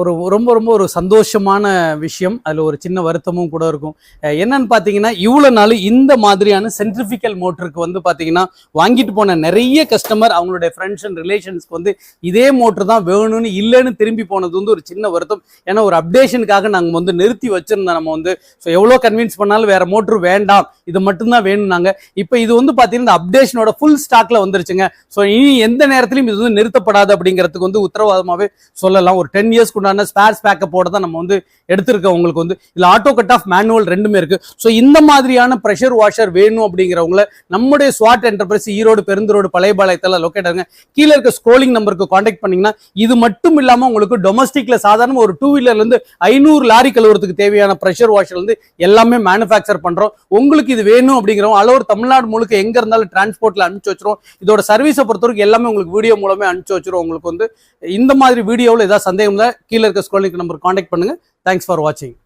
ஒரு ரொம்ப ரொம்ப ஒரு சந்தோஷமான விஷயம். அதில் ஒரு சின்ன வருத்தமும் கூட இருக்கும். என்னன்னு பார்த்தீங்கன்னா, இவ்வளோ நாள் இந்த மாதிரியான சென்ட்ரிஃபிகல் மோட்டருக்கு வந்து பார்த்தீங்கன்னா, வாங்கிட்டு போன நிறைய கஸ்டமர் அவங்களுடைய ஃப்ரெண்ட்ஸ் அண்ட் ரிலேஷன்ஸ்க்கு வந்து இதே மோட்டர் தான் வேணும்னு இல்லைன்னு திரும்பி போனது வந்து ஒரு சின்ன வருத்தம். ஏன்னா ஒரு அப்டேஷனுக்காக நாங்கள் வந்து நிறுத்தி வச்சிருந்தோம். நம்ம வந்து ஸோ எவ்வளோ கன்வின்ஸ் பண்ணாலும் வேற மோட்டர் வேண்டாம், இது மட்டும்தான் வேணும்னாங்க. இப்போ இது வந்து பார்த்தீங்கன்னா இந்த அப்டேஷனோட ஃபுல் ஸ்டாக்ல வந்துருச்சுங்க. ஸோ இனி எந்த நேரத்திலையும் இது வந்து நிறுத்தப்படாது அப்படிங்கிறதுக்கு வந்து உத்தரவாதமாகவே சொல்லலாம். ஒரு 10 இயர்ஸ்க்கு உண்டான ஸ்பேர்ஸ் பேக்கப்போட தான் நம்ம வந்து எடுத்திருக்கோம். உங்களுக்கு வந்து இதுல ஆட்டோ கட் ஆஃப் மேனுவல் ரெண்டுமே இருக்கு. ஸோ இந்த மாதிரியான ப்ரெஷர் வாஷர் வேணும் அப்படிங்கிறவங்கள நம்முடைய ஸ்வாட் என்டர்பிரைஸ் ஈரோடு பெருந்தரோடு பழையபாளையத்தில் லொக்கேட் ஆகுங்க. கீழே இருக்க ஸ்க்ரோலிங் நம்பருக்கு கான்டாக்ட் பண்ணீங்கன்னா இது மட்டும் இல்லாம உங்களுக்கு டொமஸ்டிக்ல சாதாரண ஒரு 2 வீலர்ல இருந்து 500 லாரி கழுவுறதுக்கு தேவையான ப்ரெஷர் வாஷர் வந்து எல்லாமே மேனுஃபேக்சர் பண்றோம். உங்களுக்கு இது வேணும் அப்படிங்கிறவங்க அளவு தமிழ்நாடு முழுக்க எங்க இருந்தாலும் டிரான்ஸ்போர்ட்ல அனுப்பிச்சு வச்சிரும். இதோட சர்வீஸை பொறுத்தவரைக்கும் எல்லாமே உங்களுக்கு வீடியோ மூலமே அனுப்பிச்சு வச்சிரும். உங்களுக்கு வந்து இந்த மாதிரி வீடியோவில் ஏதாவது சந்தேகம் கீழே இருக்க ஸ்க்ரோலிங் நம்பர் கான்டாக்ட் பண்ணுங்க. தேங்க்ஸ் ஃபார் வாட்சிங்.